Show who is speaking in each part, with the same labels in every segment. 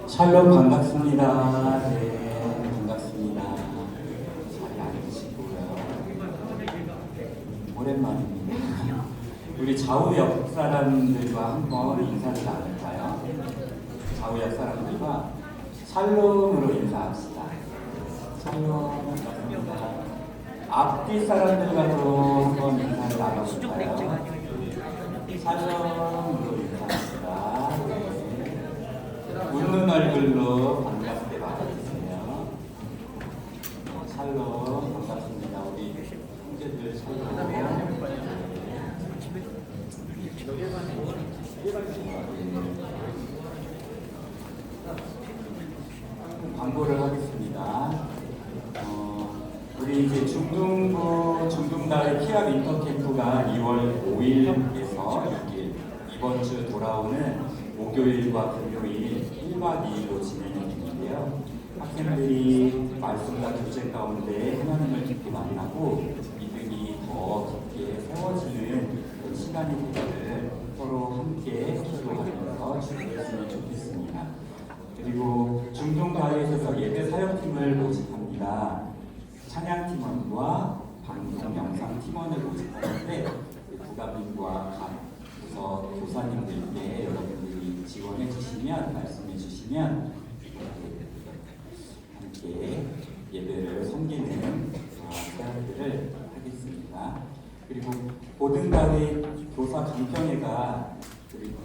Speaker 1: 샬롬 반갑습니다. 네, 반갑습니다. 잘 앉으시고요. 오랜만입니다. 우리 좌우 옆 사람들과 한번 인사를 나눌까요? 좌우 옆 사람들과 샬롬으로 인사합시다. 샬롬 반갑습니다. 앞뒤 사람들과도 한번 인사를 나눠볼까요? 샬롬으로 인사합시다. 웃는 얼굴로 반갑게 맞아주세요. 샬롬 반갑습니다. 우리 형제들 샬롬. 광고를 하겠습니다. 우리 이제 중등다의 피압 인터캠프가 2월 5일에서 6일 이번 주 돌아오는 목요일과 금요일 1박 2일로 진행이 되는데요. 학생들이 말씀과 교제 가운데 하나님을 깊이 만나고 믿음이 더 깊게 세워지는 그런 시간이 되기를 서로 함께 기도하면서 준비했으면 좋겠습니다. 그리고 중동가요에서 예배 사역팀을 모집합니다. 찬양팀원과 방송 영상 팀원을 모집하는데 부가민과 각 부서 교사님들께 여러분들이 지원해 주시면, 말씀해 주시면 함께 예배를 섬기는 사역들을 하겠습니다. 그리고 고등가의 교사 간평회가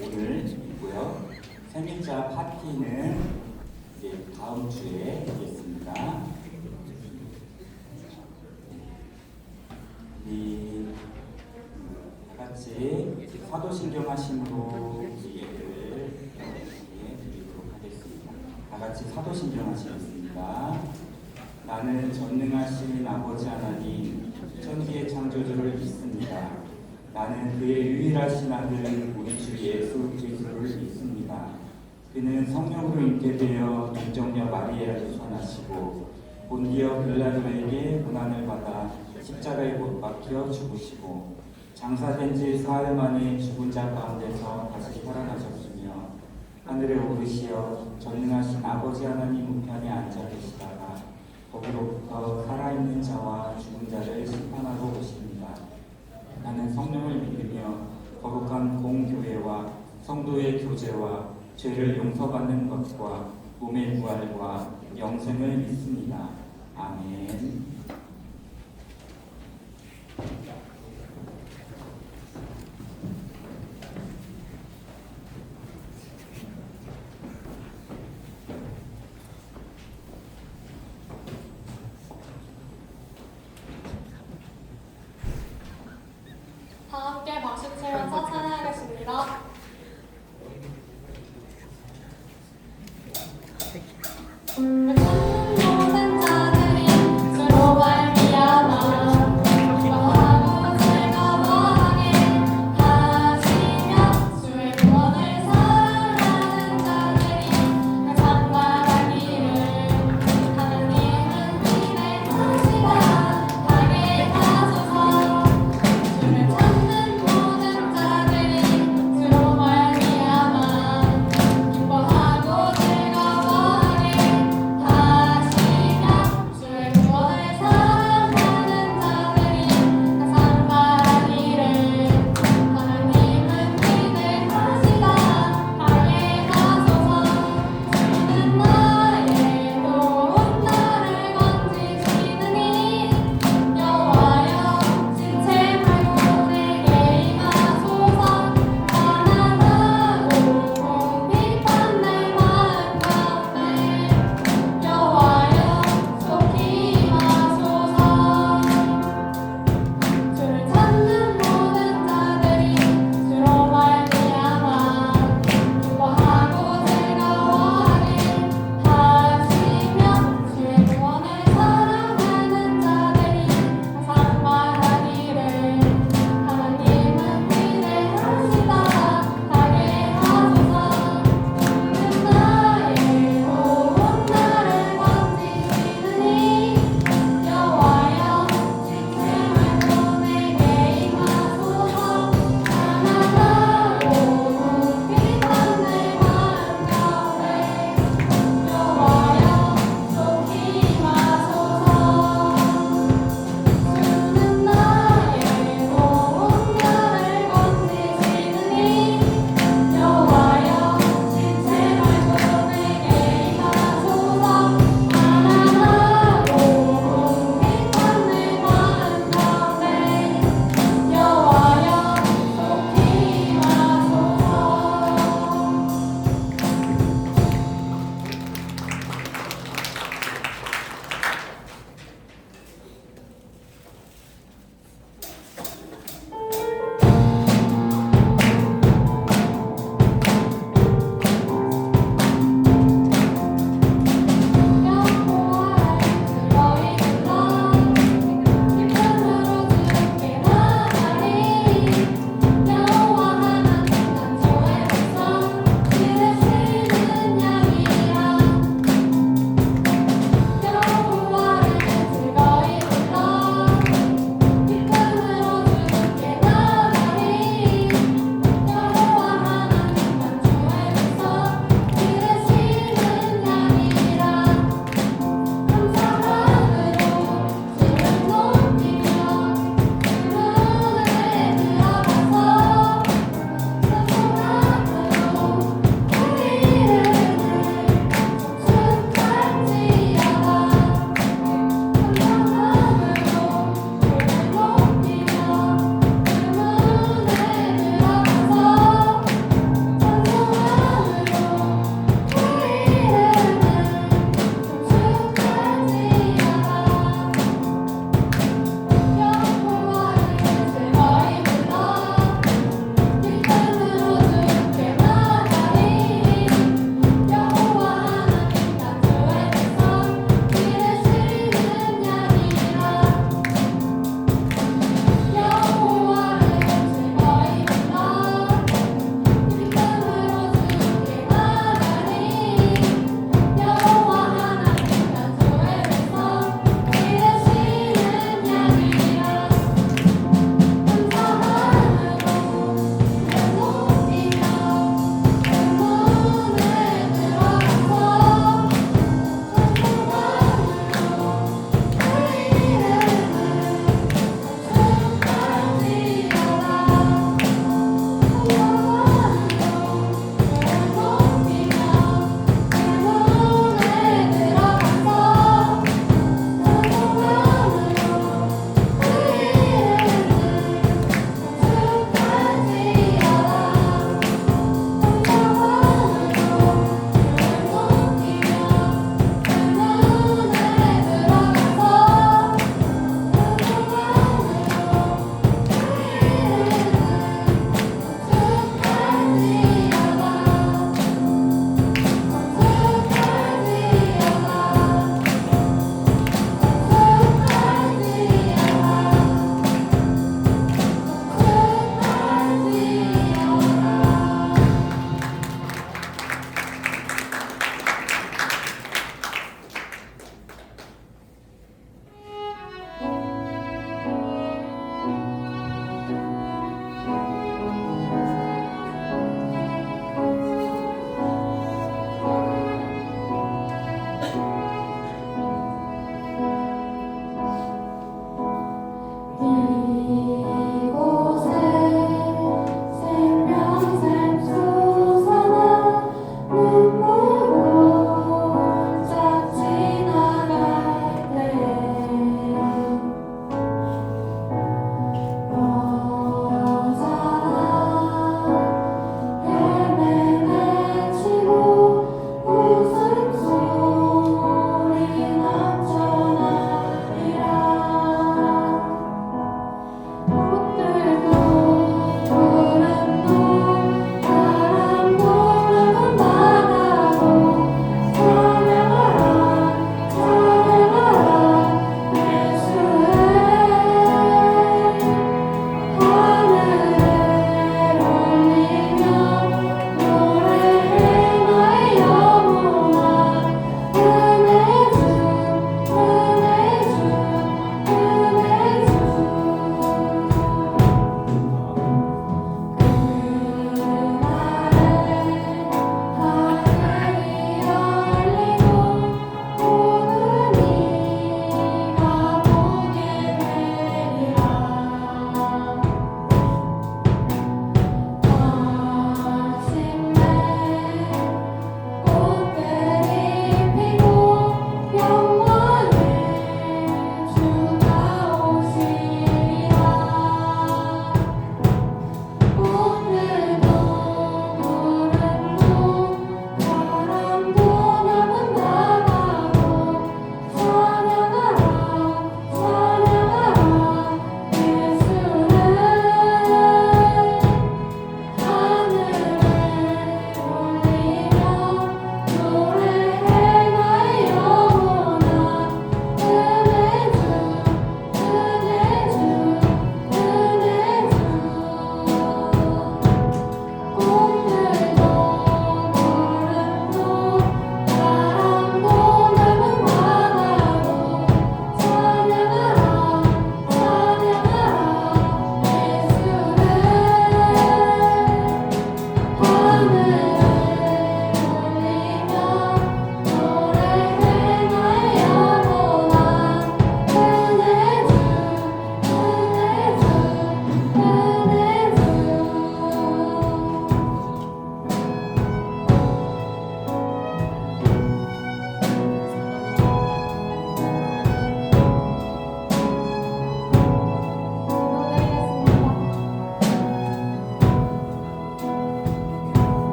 Speaker 1: 오늘 있고요. 생일자 파티는 이제 다음 주에 있겠습니다. 다 같이 사도신경 하심으로 예배를 드리도록 하겠습니다. 다 같이 사도신경 하시겠습니다. 나는 전능하신 아버지 하나님 천지의 창조주를 믿습니다. 나는 그의 유일하신 아들 우리 주 예수 그리스도를 믿습니다. 그는 성령으로 잉태되어 동정녀 마리아를 선하시고 본디어 빌라도에게 고난을 받아 십자가에 못 박혀 죽으시고 장사된 지 사흘 만에 죽은 자 가운데서 다시 살아나셨으며 하늘에 오르시어 전능하신 아버지 하나님 우편에 앉아 계시다가 거기로부터 살아있는 자와 죽은 자를 심판하러 오십니다. 나는 성령을 믿으며 거룩한 공교회와 성도의 교제와 죄를 용서받는 것과 몸의 부활과 영생을 믿습니다. 아멘.
Speaker 2: 다 함께 박수 치면서 찬양하겠습니다. 모든 자들이 서로 말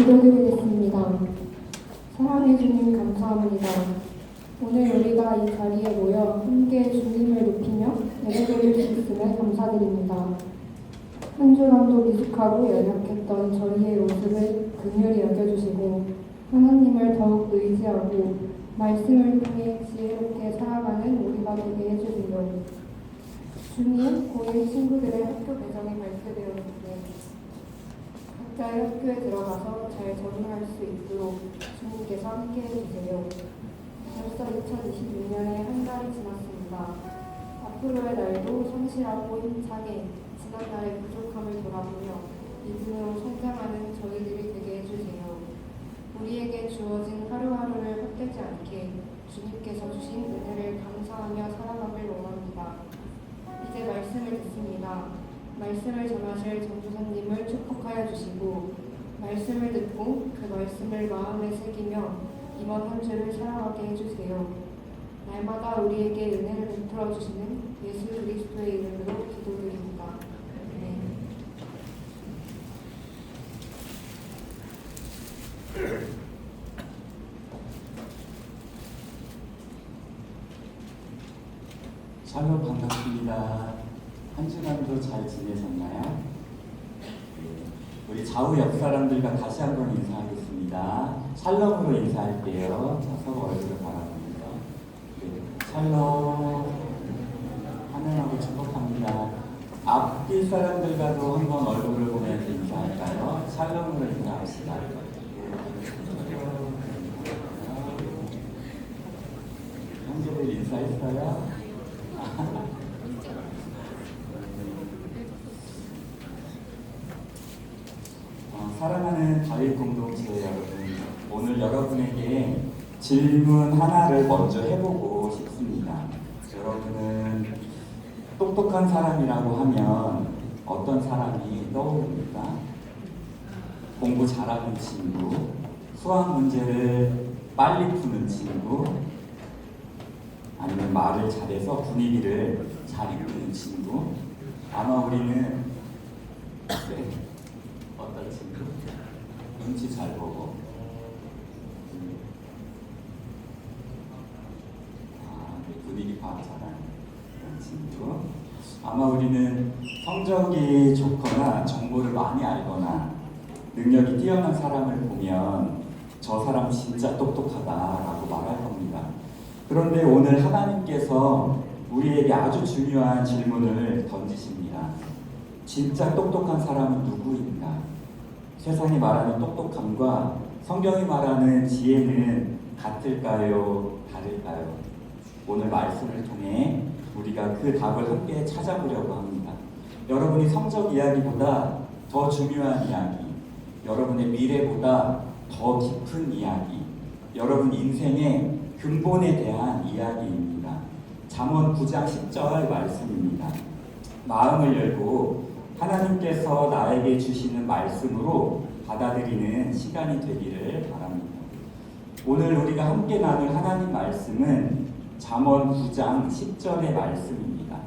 Speaker 3: 기도드리겠습니다. 사랑해 주님 감사합니다. 오늘 우리가 이 자리에 모여 함께 주님을 높이며 예배드릴 수 있음에 감사드립니다. 한 주간도 미숙하고 연약했던 저희의 모습을 긍휼히 여겨주시고 하나님을 더욱 의지하고 말씀을 통해 지혜롭게 살아가는 우리가 되게 해주세요. 주님, 고1 친구들의 학교 배정이 발표되었는데 각자의 학교에 들어가서 잘 적응할 수 있도록 주님께서 함께 해주세요. 벌써 2026년에 한 달이 지났습니다. 앞으로의 날도 성실하고 힘차게 지난날의 부족함을 돌아보며 믿음으로 성장하는 저희들이 되게 해주세요. 우리에게 주어진 하루하루를 헛되지 않게 주님께서 주신 은혜를 감사하며 살아가길 원합니다. 이제 말씀을 듣습니다. 말씀을 전하실 전도사님을 축복하여 주시고 말씀을 듣고 그 말씀을 마음에 새기며 이번 한 주를 살아가게 해주세요. 날마다 우리에게 은혜를 베풀어 주시는 예수 그리스도의 이름으로 기도드립니다. 아멘.
Speaker 1: 샬롬 반갑습니다. 한 주간도 잘 지내셨나요? 우리 좌우 옆 사람들과 다시 한번 인사하겠습니다. 샬롬으로 인사할게요. 자, 서로 얼굴을 바라보면서 샬롬 환영하고 축복합니다. 앞뒤 사람들과도 한번 얼굴을 보면서 인사할까요? 샬롬으로 인사합시다. 형제들 인사했어요? 사랑하는 다윗 공동체 여러분, 오늘 여러분에게 질문 하나를 먼저 해보고 싶습니다. 여러분은 똑똑한 사람이라고 하면 어떤 사람이 떠오릅니까? 공부 잘하는 친구, 수학 문제를 빨리 푸는 친구, 아니면 말을 잘해서 분위기를 잘 이끄는 친구. 아마 우리는 어떤 친구? 눈치 잘 보고 분위기 파악 잘하는 그런 친구. 아마 우리는 성적이 좋거나 정보를 많이 알거나 능력이 뛰어난 사람을 보면 저 사람 진짜 똑똑하다라고 말할 겁니다. 그런데 오늘 하나님께서 우리에게 아주 중요한 질문을 던지십니다. 진짜 똑똑한 사람은 누구인가? 세상이 말하는 똑똑함과 성경이 말하는 지혜는 같을까요? 다를까요? 오늘 말씀을 통해 우리가 그 답을 함께 찾아보려고 합니다. 여러분이 성적 이야기보다 더 중요한 이야기, 여러분의 미래보다 더 깊은 이야기, 여러분 인생의 근본에 대한 이야기입니다. 잠언 9장 10절 말씀입니다. 마음을 열고 하나님께서 나에게 주시는 말씀으로 받아들이는 시간이 되기를 바랍니다. 오늘 우리가 함께 나눌 하나님 말씀은 잠언 9장 10절의 말씀입니다.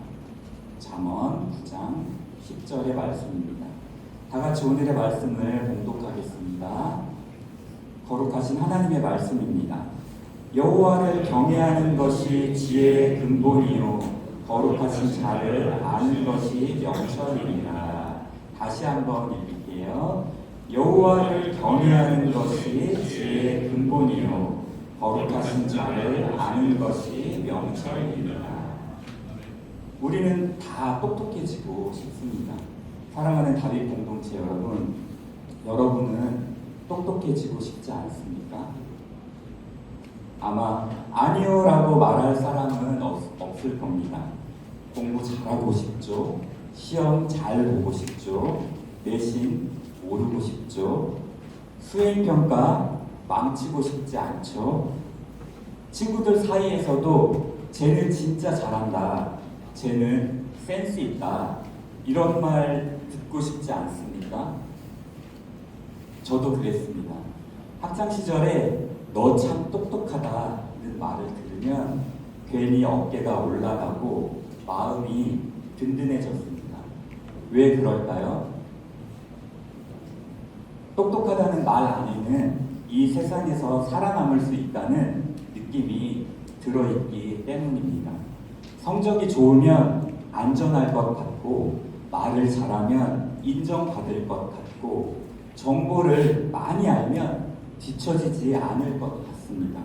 Speaker 1: 잠언 9장 10절의 말씀입니다. 다 같이 오늘의 말씀을 봉독하겠습니다. 거룩하신 하나님의 말씀입니다. 여호와를 경외하는 것이 지혜의 근본이요 거룩하신 자를 아는 것이 명철이니라. 다시 한번 읽을게요. 여호와를 경외하는 것이 지혜의 근본이요 거룩하신 자를 아는 것이 명철이니라. 우리는 다 똑똑해지고 싶습니다. 사랑하는 다윗 공동체 여러분, 여러분은 똑똑해지고 싶지 않습니까? 아마 아니요라고 말할 사람은 없을 겁니다. 공부 잘하고 싶죠. 시험 잘 보고 싶죠. 내신 오르고 싶죠. 수행평가 망치고 싶지 않죠. 친구들 사이에서도 쟤는 진짜 잘한다. 쟤는 센스 있다. 이런 말 듣고 싶지 않습니까? 저도 그랬습니다. 학창시절에 너 참 똑똑하다는 말을 들으면 괜히 어깨가 올라가고 마음이 든든해졌습니다. 왜 그럴까요? 똑똑하다는 말 안에는 이 세상에서 살아남을 수 있다는 느낌이 들어있기 때문입니다. 성적이 좋으면 안전할 것 같고, 말을 잘하면 인정받을 것 같고, 정보를 많이 알면 뒤처지지 않을 것 같습니다.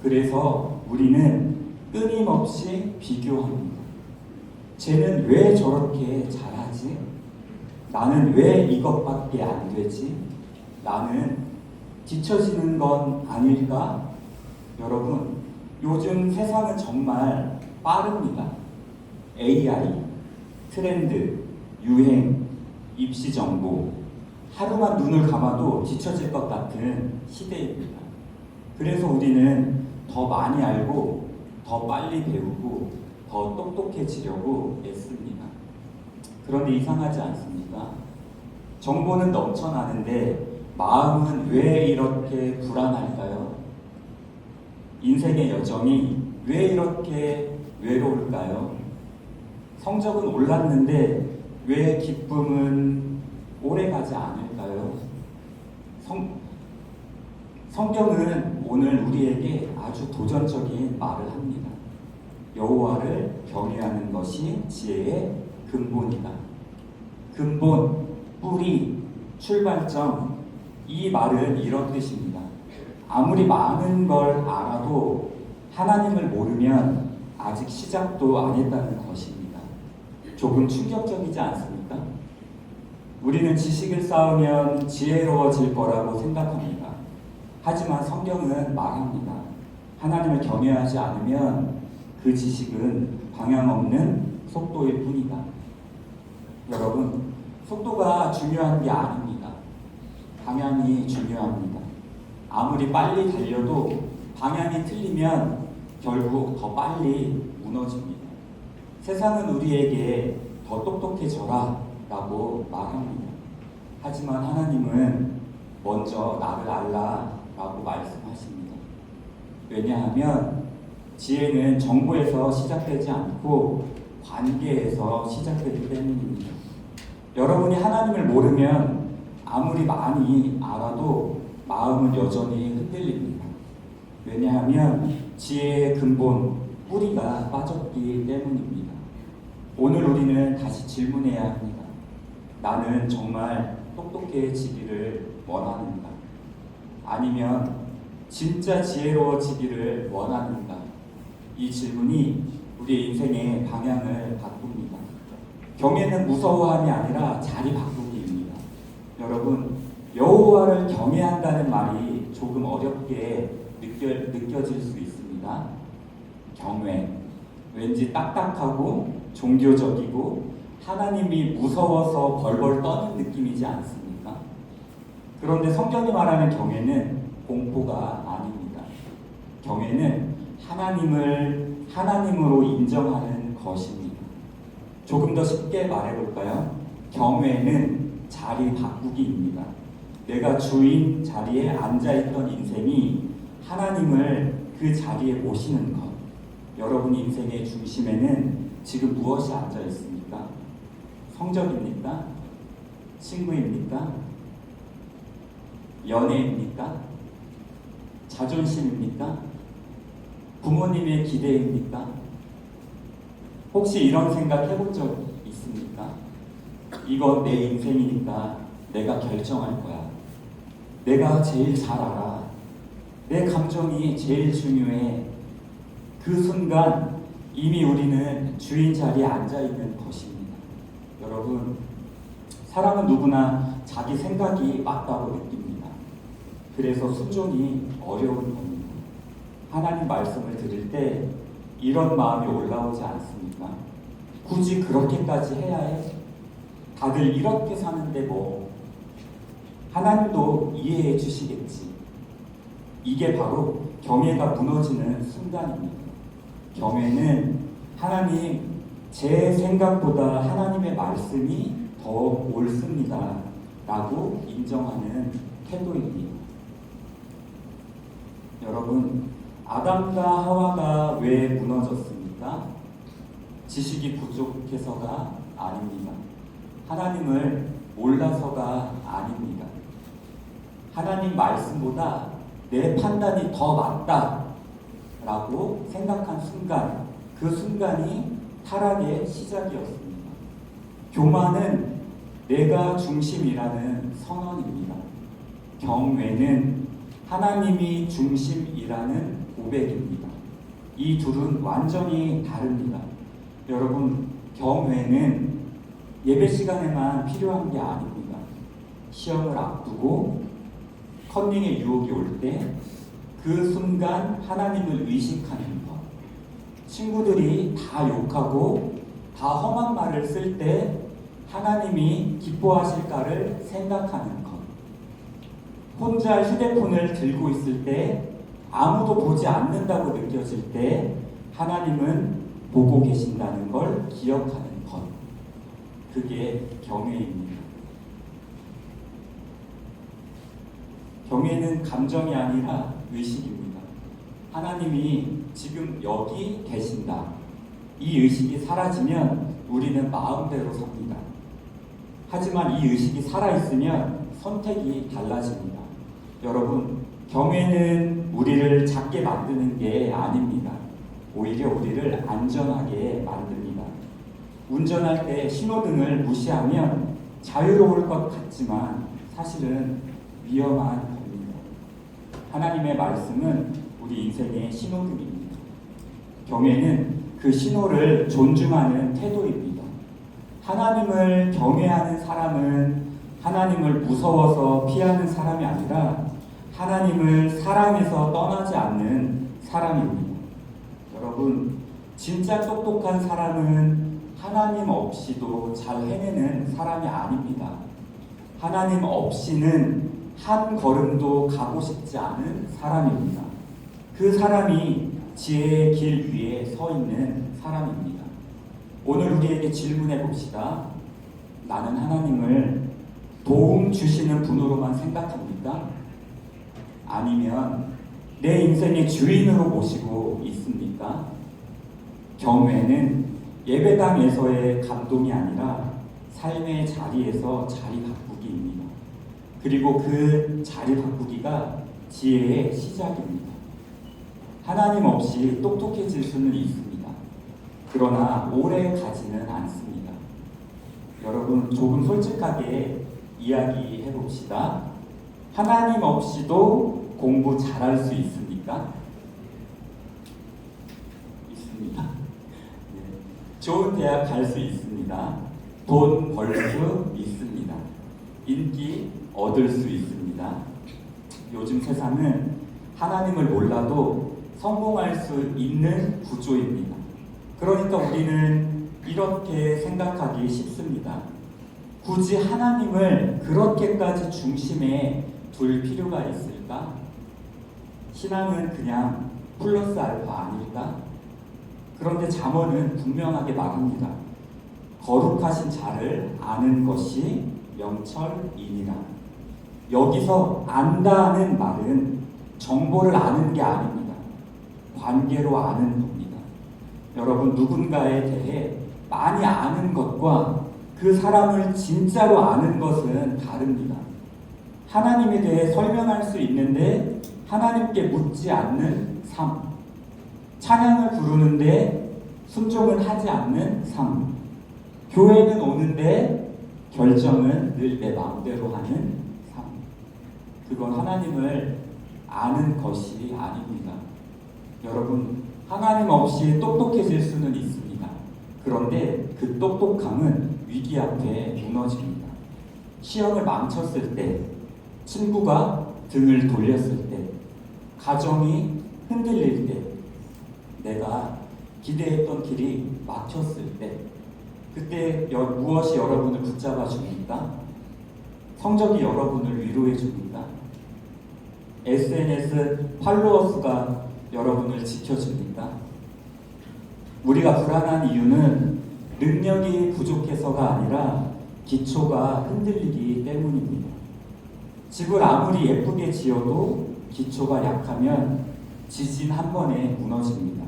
Speaker 1: 그래서 우리는 끊임없이 비교합니다. 쟤는 왜 저렇게 잘하지? 나는 왜 이것밖에 안 되지? 나는 뒤처지는 건 아닐까? 여러분, 요즘 세상은 정말 빠릅니다. AI, 트렌드, 유행, 입시 정보, 하루만 눈을 감아도 뒤처질 것 같은 시대입니다. 그래서 우리는 더 많이 알고, 더 빨리 배우고, 더 똑똑해지려고 애씁니다. 그런데 이상하지 않습니까? 정보는 넘쳐나는데 마음은 왜 이렇게 불안할까요? 인생의 여정이 왜 이렇게 외로울까요? 성적은 올랐는데 왜 기쁨은 오래가지 않을까요? 성경은 오늘 우리에게 아주 도전적인 말을 합니다. 여호와를 경외하는 것이 지혜의 근본이다. 근본, 뿌리, 출발점, 이 말은 이런 뜻입니다. 아무리 많은 걸 알아도 하나님을 모르면 아직 시작도 안 했다는 것입니다. 조금 충격적이지 않습니까? 우리는 지식을 쌓으면 지혜로워질 거라고 생각합니다. 하지만 성경은 말합니다. 하나님을 경외하지 않으면 그 지식은 방향 없는 속도일 뿐이다. 여러분, 속도가 중요한 게 아닙니다. 방향이 중요합니다. 아무리 빨리 달려도 방향이 틀리면 결국 더 빨리 무너집니다. 세상은 우리에게 더 똑똑해져라 라고 말합니다. 하지만 하나님은 먼저 나를 알라 라고 말씀하십니다. 왜냐하면 지혜는 정보에서 시작되지 않고 관계에서 시작되기 때문입니다. 여러분이 하나님을 모르면 아무리 많이 알아도 마음은 여전히 흔들립니다. 왜냐하면 지혜의 근본, 뿌리가 빠졌기 때문입니다. 오늘 우리는 다시 질문해야 합니다. 나는 정말 똑똑해지기를 원하는가? 아니면 진짜 지혜로워지기를 원하는가? 이 질문이 우리의 인생의 방향을 바꿉니다. 경외는 무서워함이 아니라 자리 바꾸기입니다. 여러분, 여호와를 경외한다는 말이 조금 어렵게 느껴질 수 있습니다. 경외, 왠지 딱딱하고 종교적이고 하나님이 무서워서 벌벌 떠는 느낌이지 않습니까? 그런데 성경이 말하는 경외는 공포가 아닙니다. 경외는 하나님을 하나님으로 인정하는 것입니다. 조금 더 쉽게 말해볼까요? 경외는 자리 바꾸기입니다. 내가 주인 자리에 앉아있던 인생이 하나님을 그 자리에 모시는 것. 여러분 인생의 중심에는 지금 무엇이 앉아있습니까? 성적입니까? 친구입니까? 연애입니까? 자존심입니까? 부모님의 기대입니까? 혹시 이런 생각 해본 적 있습니까? 이거 내 인생이니까 내가 결정할 거야. 내가 제일 잘 알아. 내 감정이 제일 중요해. 그 순간 이미 우리는 주인 자리에 앉아있는 것입니다. 여러분, 사람은 누구나 자기 생각이 맞다고 느낍니다. 그래서 순종이 어려운 겁니다. 하나님 말씀을 들을 때 이런 마음이 올라오지 않습니까? 굳이 그렇게까지 해야 해? 다들 이렇게 사는데 뭐 하나님도 이해해 주시겠지. 이게 바로 경외가 무너지는 순간입니다. 경외는 하나님, 제 생각보다 하나님의 말씀이 더 옳습니다 라고 인정하는 태도입니다. 여러분, 아담과 하와가 왜 무너졌습니까? 지식이 부족해서가 아닙니다. 하나님을 몰라서가 아닙니다. 하나님 말씀보다 내 판단이 더 맞다라고 생각한 순간, 그 순간이 타락의 시작이었습니다. 교만은 내가 중심이라는 선언입니다. 경외는 하나님이 중심이라는 고백입니다. 이 둘은 완전히 다릅니다. 여러분, 경외는 예배 시간에만 필요한 게 아닙니다. 시험을 앞두고 컨닝의 유혹이 올 때 그 순간 하나님을 의식하는 것, 친구들이 다 욕하고 다 험한 말을 쓸 때 하나님이 기뻐하실까를 생각하는 것, 혼자 휴대폰을 들고 있을 때 아무도 보지 않는다고 느껴질 때 하나님은 보고 계신다는 걸 기억하는 것, 그게 경외입니다. 경외는 감정이 아니라 의식입니다. 하나님이 지금 여기 계신다. 이 의식이 사라지면 우리는 마음대로 삽니다. 하지만 이 의식이 살아있으면 선택이 달라집니다. 여러분, 경외는 우리를 작게 만드는 게 아닙니다. 오히려 우리를 안전하게 만듭니다. 운전할 때 신호등을 무시하면 자유로울 것 같지만 사실은 위험한 겁니다. 하나님의 말씀은 우리 인생의 신호등입니다. 경외는 그 신호를 존중하는 태도입니다. 하나님을 경외하는 사람은 하나님을 무서워서 피하는 사람이 아니라 하나님을 사랑해서 떠나지 않는 사람입니다. 여러분, 진짜 똑똑한 사람은 하나님 없이도 잘 해내는 사람이 아닙니다. 하나님 없이는 한 걸음도 가고 싶지 않은 사람입니다. 그 사람이 지혜의 길 위에 서 있는 사람입니다. 오늘 우리에게 질문해 봅시다. 나는 하나님을 도움 주시는 분으로만 생각합니까? 아니면 내 인생의 주인으로 모시고 있습니까? 경외는 예배당에서의 감동이 아니라 삶의 자리에서 자리 바꾸기입니다. 그리고 그 자리 바꾸기가 지혜의 시작입니다. 하나님 없이 똑똑해질 수는 있습니다. 그러나 오래 가지는 않습니다. 여러분, 조금 솔직하게 이야기해 봅시다. 하나님 없이도 공부 잘할 수 있습니까? 있습니다. 네. 좋은 대학 갈 수 있습니다. 돈 벌 수 있습니다. 인기 얻을 수 있습니다. 요즘 세상은 하나님을 몰라도 성공할 수 있는 구조입니다. 그러니까 우리는 이렇게 생각하기 쉽습니다. 굳이 하나님을 그렇게까지 중심에 둘 필요가 있을까? 신앙은 그냥 플러스 알파 아닐까? 그런데 잠언은 분명하게 말합니다. 거룩하신 자를 아는 것이 명철이니라. 여기서 안다는 말은 정보를 아는 게 아닙니다. 관계로 아는 겁니다. 여러분, 누군가에 대해 많이 아는 것과 그 사람을 진짜로 아는 것은 다릅니다. 하나님에 대해 설명할 수 있는데 하나님께 묻지 않는 삶, 찬양을 부르는데 순종은 하지 않는 삶, 교회는 오는데 결정은 늘 내 마음대로 하는 삶, 그건 하나님을 아는 것이 아닙니다. 여러분, 하나님 없이 똑똑해질 수는 있습니다. 그런데 그 똑똑함은 위기 앞에 무너집니다. 시험을 망쳤을 때, 친구가 등을 돌렸을 때, 가정이 흔들릴 때, 내가 기대했던 길이 막혔을 때, 그때 무엇이 여러분을 붙잡아 줍니까? 성적이 여러분을 위로해 줍니까? SNS 팔로워 수가 여러분을 지켜줍니까? 우리가 불안한 이유는 능력이 부족해서가 아니라 기초가 흔들리기 때문입니다. 집을 아무리 예쁘게 지어도 기초가 약하면 지진 한 번에 무너집니다.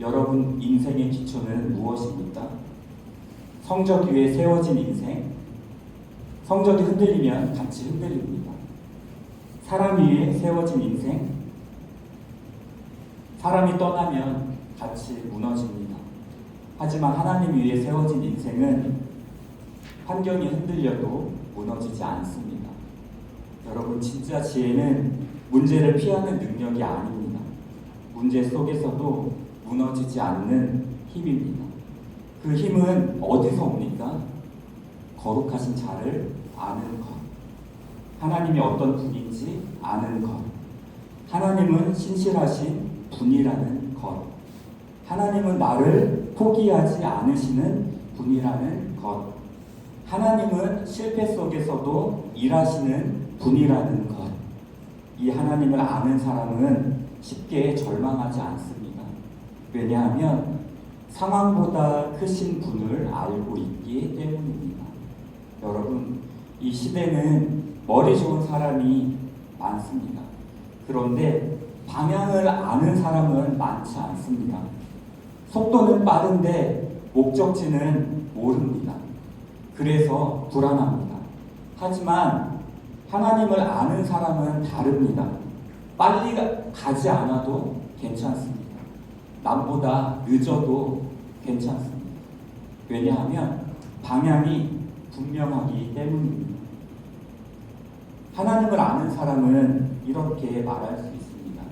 Speaker 1: 여러분 인생의 기초는 무엇입니까? 성적 위에 세워진 인생, 성적이 흔들리면 같이 흔들립니다. 사람 위에 세워진 인생, 사람이 떠나면 같이 무너집니다. 하지만 하나님 위에 세워진 인생은 환경이 흔들려도 무너지지 않습니다. 여러분, 진짜 지혜는 문제를 피하는 능력이 아닙니다. 문제 속에서도 무너지지 않는 힘입니다. 그 힘은 어디서 옵니까? 거룩하신 자를 아는 것. 하나님이 어떤 분인지 아는 것. 하나님은 신실하신 분이라는 것. 하나님은 나를 포기하지 않으시는 분이라는 것. 하나님은 실패 속에서도 일하시는 분이라는 것. 이 하나님을 아는 사람은 쉽게 절망하지 않습니다. 왜냐하면 상황보다 크신 분을 알고 있기 때문입니다. 여러분, 이 시대는 머리 좋은 사람이 많습니다. 그런데 방향을 아는 사람은 많지 않습니다. 속도는 빠른데 목적지는 모릅니다. 그래서 불안합니다. 하지만 하나님을 아는 사람은 다릅니다. 빨리 가지 않아도 괜찮습니다. 남보다 늦어도 괜찮습니다. 왜냐하면 방향이 분명하기 때문입니다. 하나님을 아는 사람은 이렇게 말할 수 있습니다.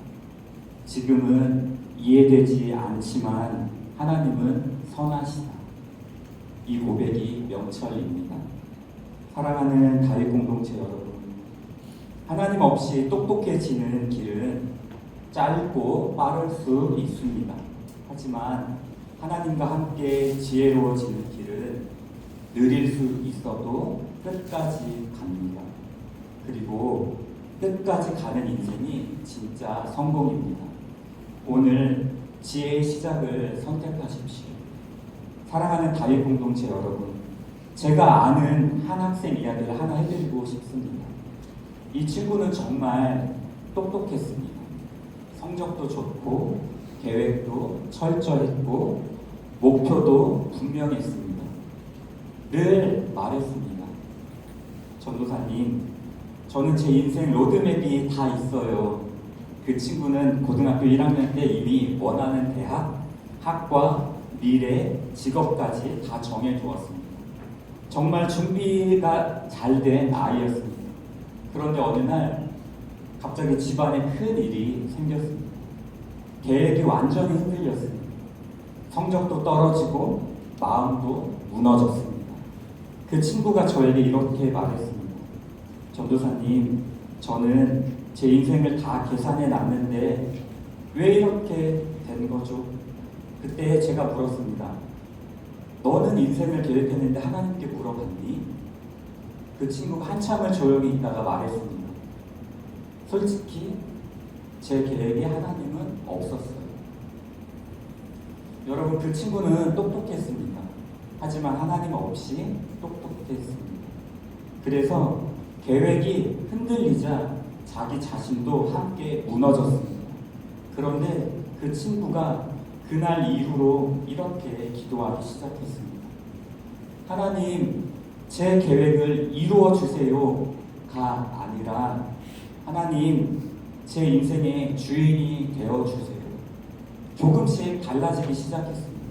Speaker 1: 지금은 이해되지 않지만 하나님은 선하시다. 이 고백이 명철입니다. 사랑하는 다윗 공동체 여러분, 하나님 없이 똑똑해지는 길은 짧고 빠를 수 있습니다. 하지만 하나님과 함께 지혜로워지는 길은 느릴 수 있어도 끝까지 갑니다. 그리고 끝까지 가는 인생이 진짜 성공입니다. 오늘 지혜의 시작을 선택하십시오. 사랑하는 다윗 공동체 여러분, 제가 아는 한 학생 이야기를 하나 해드리고 싶습니다. 이 친구는 정말 똑똑했습니다. 성적도 좋고 계획도 철저했고 목표도 분명했습니다. 늘 말했습니다. 전도사님, 저는 제 인생 로드맵이 다 있어요. 그 친구는 고등학교 1학년 때 이미 원하는 대학, 학과, 미래, 직업까지 다 정해두었습니다. 정말 준비가 잘 된 아이였습니다. 그런데 어느 날 갑자기 집안에 큰 일이 생겼습니다. 계획이 완전히 흔들렸습니다. 성적도 떨어지고 마음도 무너졌습니다. 그 친구가 저에게 이렇게 말했습니다. 전도사님, 저는 제 인생을 다 계산해 놨는데 왜 이렇게 된 거죠? 그때 제가 물었습니다. 너는 인생을 계획했는데 하나님께 물어봤니? 그 친구가 한참을 조용히 있다가 말했습니다. 솔직히 제 계획에 하나님은 없었어요. 여러분, 그 친구는 똑똑했습니다. 하지만 하나님 없이 똑똑했습니다. 그래서 계획이 흔들리자 자기 자신도 함께 무너졌습니다. 그런데 그 친구가 그날 이후로 이렇게 기도하기 시작했습니다. 하나님, 제 계획을 이루어 주세요가 아니라 하나님, 제 인생의 주인이 되어 주세요. 조금씩 달라지기 시작했습니다.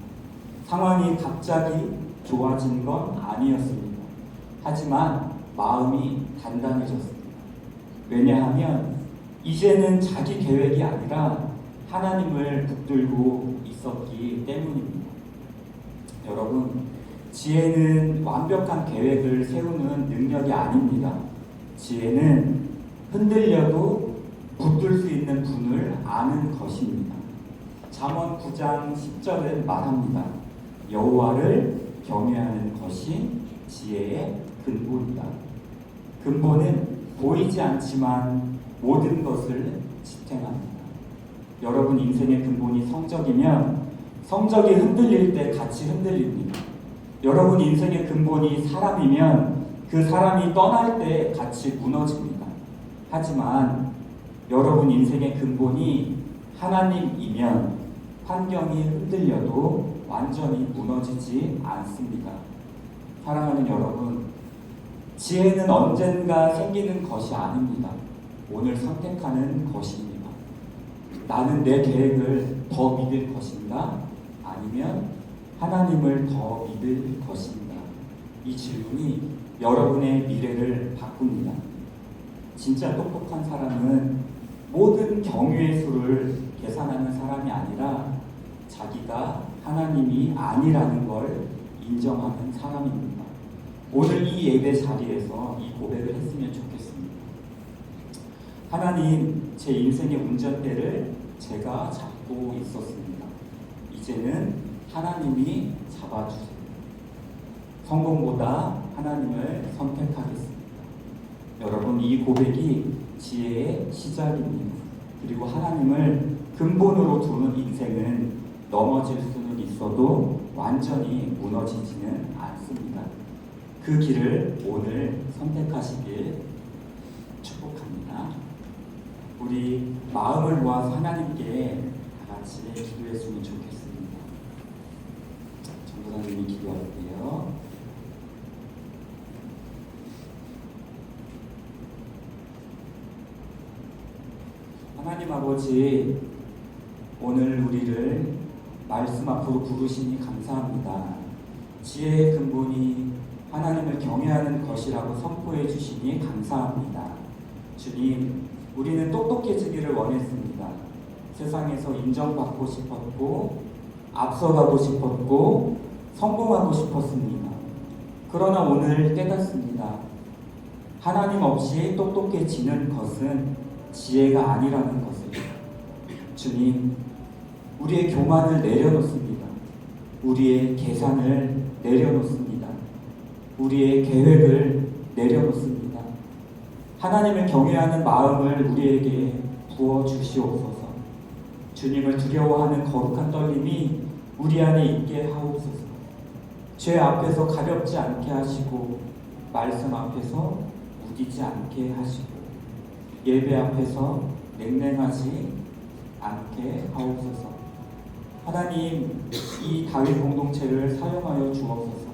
Speaker 1: 상황이 갑자기 좋아진 건 아니었습니다. 하지만 마음이 단단해졌습니다. 왜냐하면 이제는 자기 계획이 아니라 하나님을 붙들고 있었기 때문입니다. 여러분, 지혜는 완벽한 계획을 세우는 능력이 아닙니다. 지혜는 흔들려도 붙들 수 있는 분을 아는 것입니다. 잠언 9장 10절은 말합니다. 여호와를 경외하는 것이 지혜의 근본이다. 근본은 보이지 않지만 모든 것을 지탱합니다. 여러분, 인생의 근본이 성적이면 성적이 흔들릴 때 같이 흔들립니다. 여러분, 인생의 근본이 사람이면 그 사람이 떠날 때 같이 무너집니다. 하지만 여러분 인생의 근본이 하나님이면 환경이 흔들려도 완전히 무너지지 않습니다. 사랑하는 여러분, 지혜는 언젠가 생기는 것이 아닙니다. 오늘 선택하는 것입니다. 나는 내 계획을 더 믿을 것인가? 아니면 하나님을 더 믿을 것인가? 이 질문이 여러분의 미래를 바꿉니다. 진짜 똑똑한 사람은 모든 경우의 수를 계산하는 사람이 아니라 자기가 하나님이 아니라는 걸 인정하는 사람입니다. 오늘 이 예배 자리에서 이 고백을 했으면 좋겠습니다. 하나님, 제 인생의 운전대를 제가 잡고 있었습니다. 이제는 하나님이 잡아주세요. 성공보다 하나님을 선택하겠습니다. 여러분, 이 고백이 지혜의 시작입니다. 그리고 하나님을 근본으로 두는 인생은 넘어질 수는 있어도 완전히 무너지지는 않습니다. 그 길을 오늘 선택하시길 축복합니다. 우리 마음을 모아서 하나님께 다 같이 기도했으면 좋겠습니다. 전도사님이 기도할게요. 하나님 아버지, 오늘 우리를 말씀 앞으로 부르시니 감사합니다. 지혜의 근본이 하나님을 경외하는 것이라고 선포해 주시니 감사합니다. 주님, 우리는 똑똑해지기를 원했습니다. 세상에서 인정받고 싶었고, 앞서가고 싶었고, 성공하고 싶었습니다. 그러나 오늘 깨닫습니다. 하나님 없이 똑똑해지는 것은 지혜가 아니라는 것을. 주님, 우리의 교만을 내려놓습니다. 우리의 계산을 내려놓습니다. 우리의 계획을 내려놓습니다. 하나님을 경외하는 마음을 우리에게 부어주시옵소서. 주님을 두려워하는 거룩한 떨림이 우리 안에 있게 하옵소서. 죄 앞에서 가볍지 않게 하시고, 말씀 앞에서 무디지 않게 하시고, 예배 앞에서 냉랭하지 않게 하옵소서. 하나님, 이 다윗 공동체를 사용하여 주옵소서.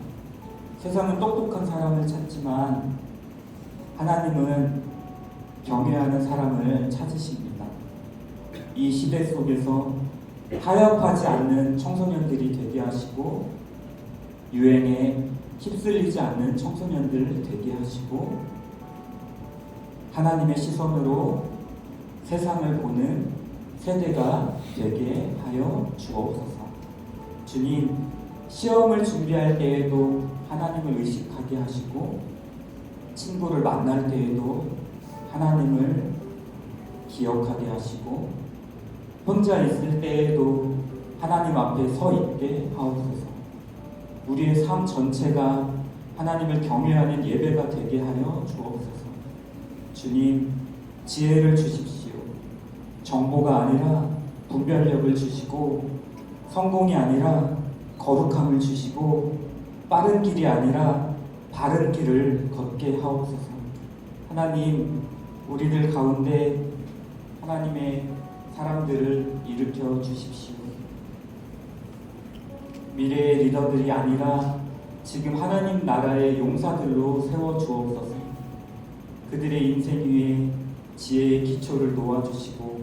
Speaker 1: 세상은 똑똑한 사람을 찾지만 하나님은 경외하는 사람을 찾으십니다. 이 시대 속에서 타협하지 않는 청소년들이 되게 하시고, 유행에 휩쓸리지 않는 청소년들 되게 하시고, 하나님의 시선으로 세상을 보는 세대가 되게 하여 주옵소서. 주님, 시험을 준비할 때에도 하나님을 의식하게 하시고, 친구를 만날 때에도 하나님을 기억하게 하시고, 혼자 있을 때에도 하나님 앞에 서 있게 하옵소서. 우리의 삶 전체가 하나님을 경외하는 예배가 되게 하여 주옵소서. 주님, 지혜를 주십시오. 정보가 아니라 분별력을 주시고, 성공이 아니라 거룩함을 주시고, 빠른 길이 아니라 바른 길을 걷게 하옵소서. 하나님, 우리들 가운데 하나님의 사람들을 일으켜 주십시오. 미래의 리더들이 아니라 지금 하나님 나라의 용사들로 세워 주옵소서. 그들의 인생 위에 지혜의 기초를 놓아주시고,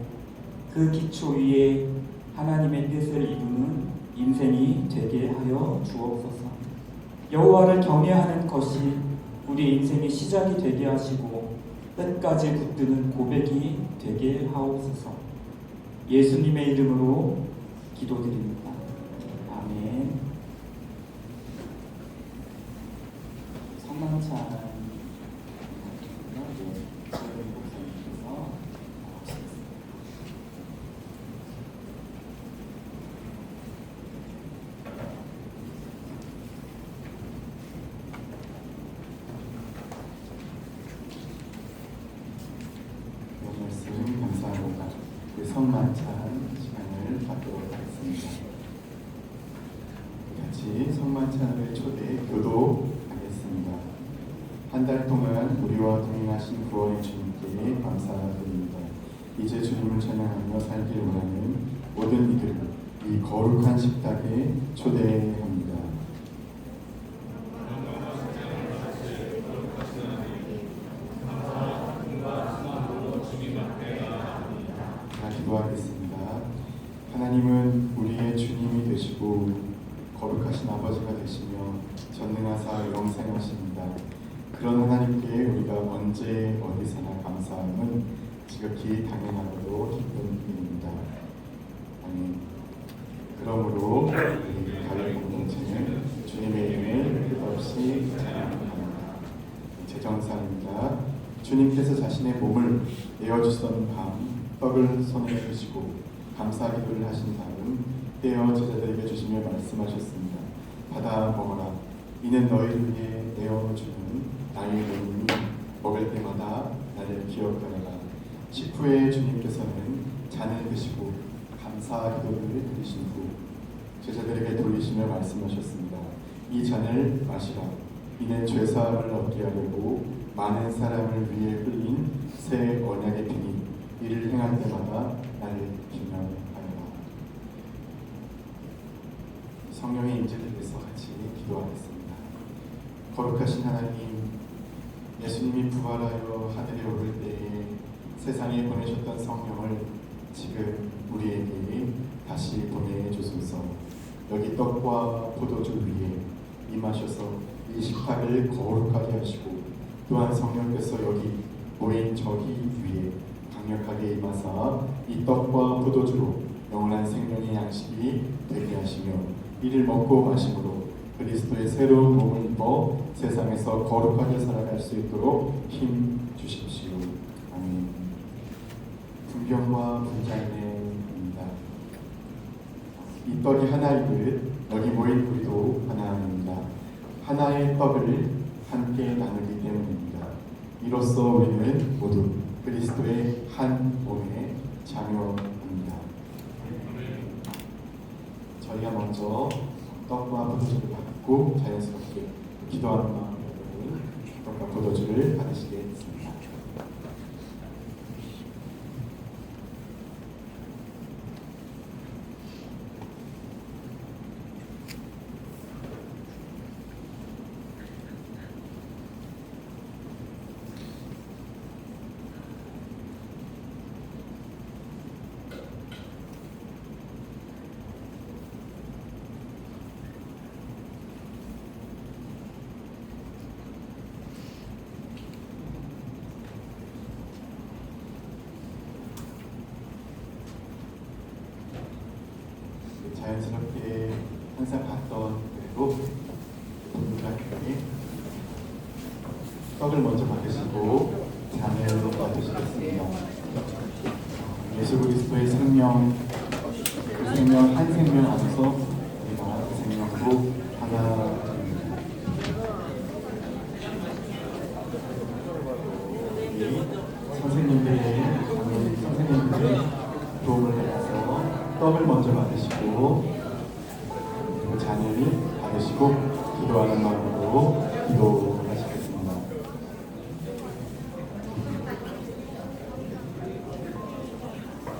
Speaker 1: 그 기초 위에 하나님의 뜻을 이루는 인생이 되게 하여 주옵소서. 여호와를 경외하는 것이 우리 인생의 시작이 되게 하시고, 끝까지 붙드는 고백이 되게 하옵소서. 예수님의 이름으로 기도드립니다. 아멘. 성만찬
Speaker 4: 감사합니다. 성만찬 시간을 갖도록 하겠습니다. 같이 성만찬을 초대 교도하겠습니다. 한 달 동안 우리와 동행하신 구원의 주님께 감사드립니다. 이제 주님을 찬양하며 살길 원하는 모든 이들을 이 거룩한 식탁에 초대합니다.
Speaker 5: 주님
Speaker 4: 아버지가 되시며 전능하사 영생하십니다. 그런 하나님께 우리가 언제 어디서나 감사함은 지극히 당연하고도 기쁜 일입니다. 아멘. 그러므로 우리 가족 공동체는 주님의 이름을 끝없이 찬양합니다. 제정사입니다. 주님께서 자신의 몸을 내어주던 밤 떡을 손에 주시고 감사 기도를 하신 다음 떼어 제자들에게 주시며 말씀하셨습니다. 받아 먹어라. 이는 너희를 위해 내어주는 나의 몸이니 먹을 때마다 나를 기억하라. 식후에 주님께서는 잔을 드시고 감사 기도를 드리신 후 제자들에게 돌리시며 말씀하셨습니다. 이 잔을 마시라. 이는 죄사함을 얻게 하려고 많은 사람을 위해 흘린 새 언약의 피니 이를 행할 때마다 나를 기념하여라. 성령의 임재를 위해서 같이 기도하겠습니다. 거룩하신 하나님, 예수님이 부활하여 하늘에 오를 때에 세상에 보내셨던 성령을 지금 우리에게 다시 보내주소서. 여기 떡과 포도주 위에 임하셔서 이 식탁을 거룩하게 하시고 또한 성령께서 여기 모인 저희 위에 강력하게 임하사 이 떡과 포도주로 영원한 생명의 양식이 되게 하시며 이를 먹고 마심으로 그리스도의 새로운 몸을 입어 세상에서 거룩하게 살아갈 수 있도록 힘 주십시오. 아멘. 분병과 분자인입니다. 이 떡이 하나이듯 여기 모인 우리도 하나입니다. 하나의 떡을 함께 나누기 때문입니다. 이로써 우리는 모두 그리스도의 한 몸에 참여합니다. 저희가 먼저 떡과 포도주를 받고 자연스럽게 기도하는 마음으로 떡과 포도주를 받으시겠습니다. 자연스럽게 항상 봤던 대로 분들께 떡을 먼저 받으시고 잔을 받으시겠습니다. 예수 그리스도의 생명, 그 생명 한 생명 안에서 우리가 그 생명으로 하나 됩니다. 선생님들의 도움을 받아서 떡을 먼저 받으시고 그 잔을 받으시고 기도하는 마음으로 기도하시겠습니다.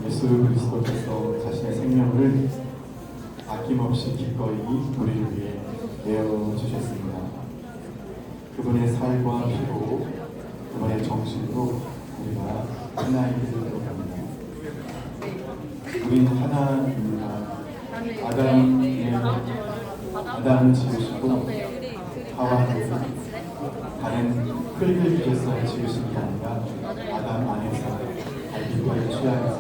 Speaker 4: 예수 그리스도께서 자신의 생명을 아낌없이 기꺼이 우리를 위해 내어주셨습니다. 그분의 살과 피로 그분의 정신으로 우리가 하나의 되도록 합니다. 우리는 하나입니다. 아담을 지으시고 하와를 다른 흙을 빚어서 지으신 게 아니라 아담 안에서 갈비뼈를 취하여서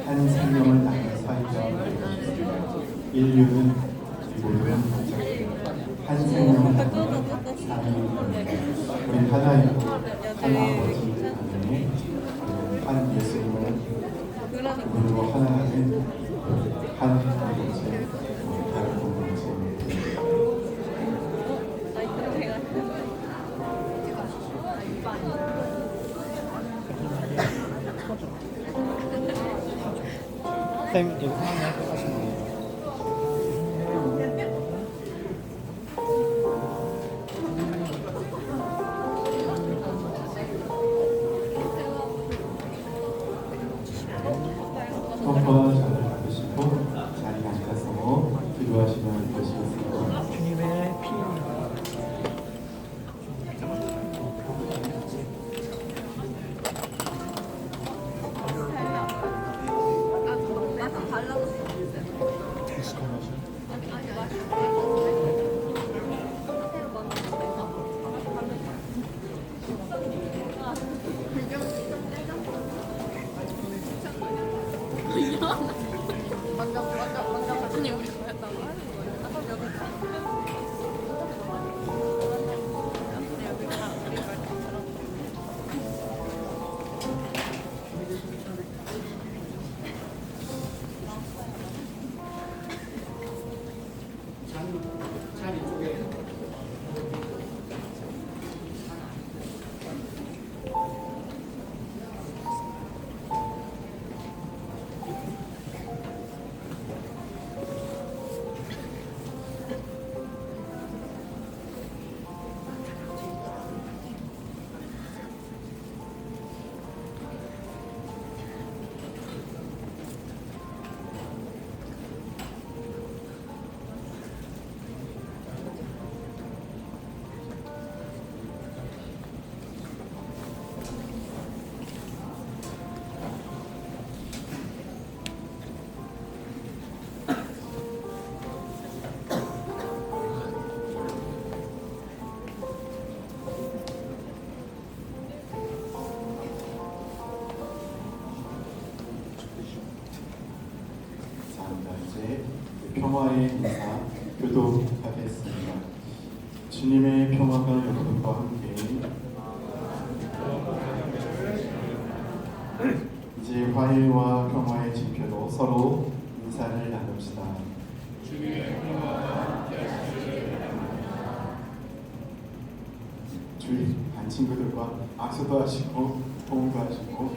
Speaker 4: 한 생명을 낳는 사이가 되어주셨습니다. 인류는 모든 한 생명을 낳는 사이입니다. 우리 하나이고 한 아버지 안에 한 예수님을 그리고 하나님은 한 공동체, 다른 공동체입니다.
Speaker 5: 선생님 이거 하나 하시면 돼요.
Speaker 4: 떡과 잔을 받으시고 자리에 앉아서 기도하시면 되시겠습니다.
Speaker 5: 주님의 피.
Speaker 6: 발라서
Speaker 4: 주님의 평화가 여러분과 함께. 이제 화해와 평화의 징표로 서로 인사를 나눕시다. 주위 반 친구들과 악수도 하시고 호응도 하시고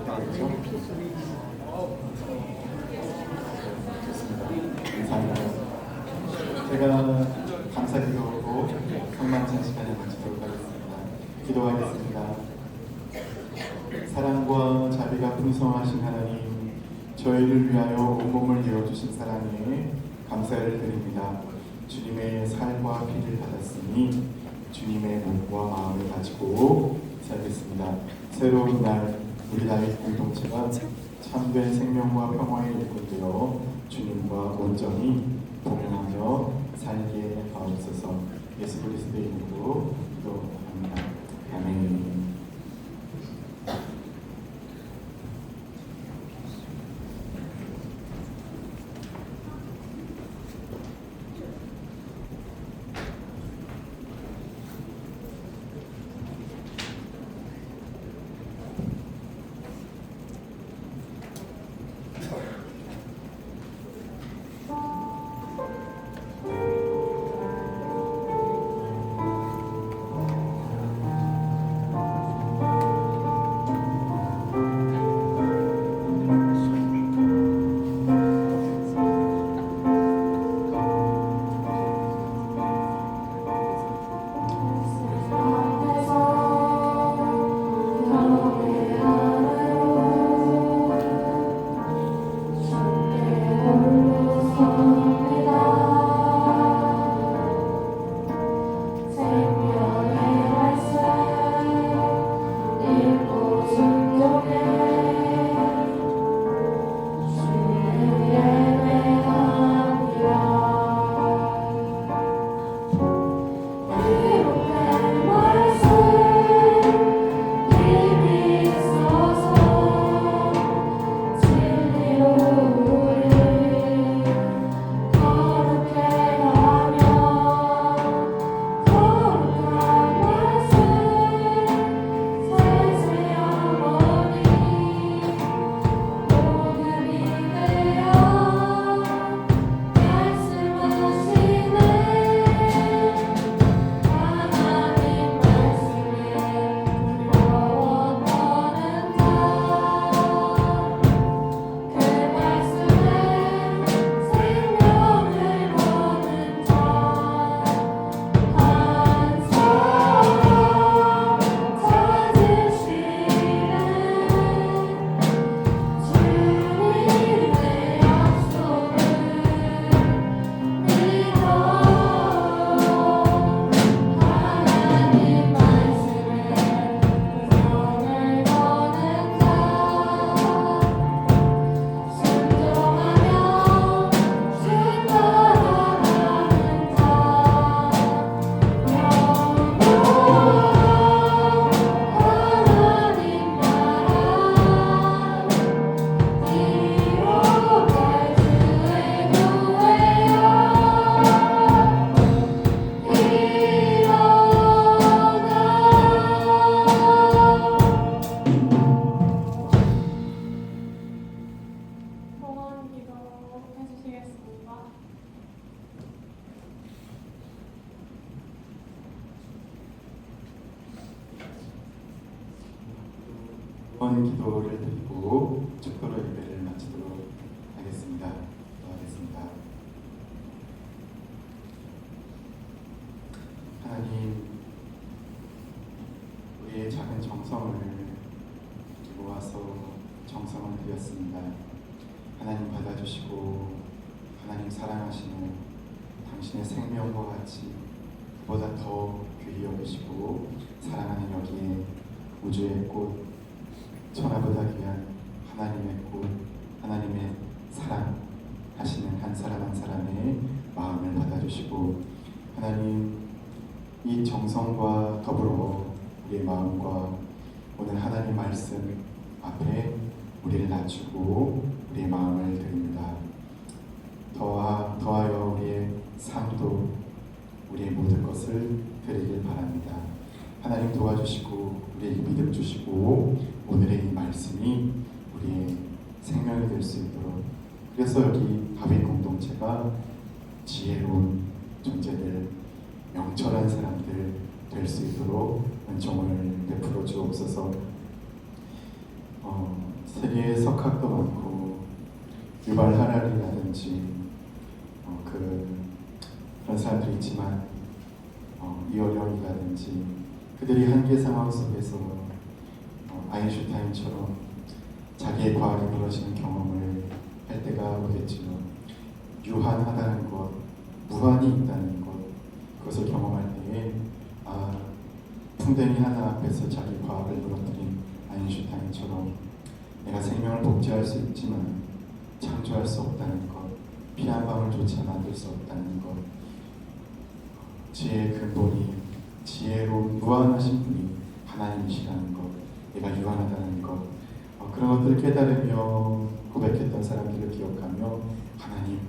Speaker 4: 그렇죠? 좋습니다. 감사합니다. 제가 감사기도하고 성만찬 시간을 마치도록 하겠습니다. 기도하겠습니다. 사랑과 자비가 풍성하신 하나님, 저희를 위하여 온몸을 내어주신 사랑에 감사를 드립니다. 주님의 살과 피를 받았으니 주님의 몸과 마음을 가지고 살겠습니다. 새로운 날 우리 나의 공동체가 참된 생명과 평화의 일꾼 되어 주님과 온전히 동행하며 살게 하옵소서. 예수 그리스도의 이름으로 기도합니다. 아멘. 기도를 드리고 축도로 예배를 마치도록 하겠습니다. 기도하겠습니다. 하나님, 우리의 작은 정성을 모아서 정성을 드렸습니다. 하나님 받아주시고 하나님 사랑하시는 당신의 생명과 같이 그보다 더 귀히 여기시고 사랑하는 여기에 우주의 꽃 천하보다 귀한 하나님의 꽃, 하나님의 사랑하시는 한 사람 한 사람의 마음을 받아주시고 하나님 이 정성과 더불어 우리의 마음과 오늘 하나님 말씀 앞에 우리를 낮추고 우리의 마음을 드립니다. 더하여 우리의 삶도 우리의 모든 것을 드리길 바랍니다. 하나님 도와주시고 우리에게 믿음 주시고 오늘의 이 말씀이 우리의 생명이 될 수 있도록, 그래서 여기 다윗 공동체가 지혜로운 존재들, 명철한 사람들 될 수 있도록 은총을 베풀어 주옵소서. 세계에 석학도 많고 유발 하라리라든지 그런 사람들이 있지만 이어령이라든지 그들이 한계 상황 속에서 아인슈타인처럼 자기의 과학이 무너지는 경험을 할 때가 오겠지만 유한하다는 것, 무한이 있다는 것, 그것을 경험할 때에 풍뎅이 하나 앞에서 자기 과학을 무너뜨린 아인슈타인처럼 내가 생명을 복제할 수 있지만 창조할 수 없다는 것, 피 한 방울조차 만들 수 없다는 것, 지혜의 근본이 지혜로운 무한하신 분이 하나님이시라는 것, 내가 유한하다는 것, 그런 것들을 깨달으며 고백했던 사람들을 기억하며 하나님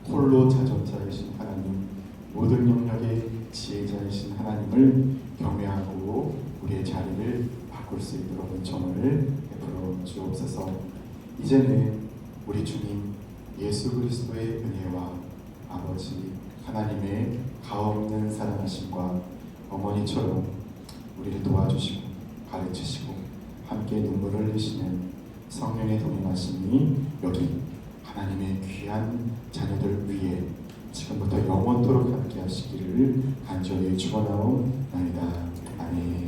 Speaker 4: 홀로 자존자이신 하나님, 모든 영역의 지혜자이신 하나님을 경외하고 우리의 자리를 바꿀 수 있도록 은총을 베풀어 주옵소서. 이제는 우리 주님 예수 그리스도의 은혜와 아버지 하나님의 가없는 사랑하심과 어머니처럼 우리를 도와주시고 가르치시고 함께 눈물을 흘리시는 성령의 동행하심이 여기 하나님의 귀한 자녀들 위에 지금부터 영원토록 함께 하시기를 간절히 축원하옵나이다. 아멘.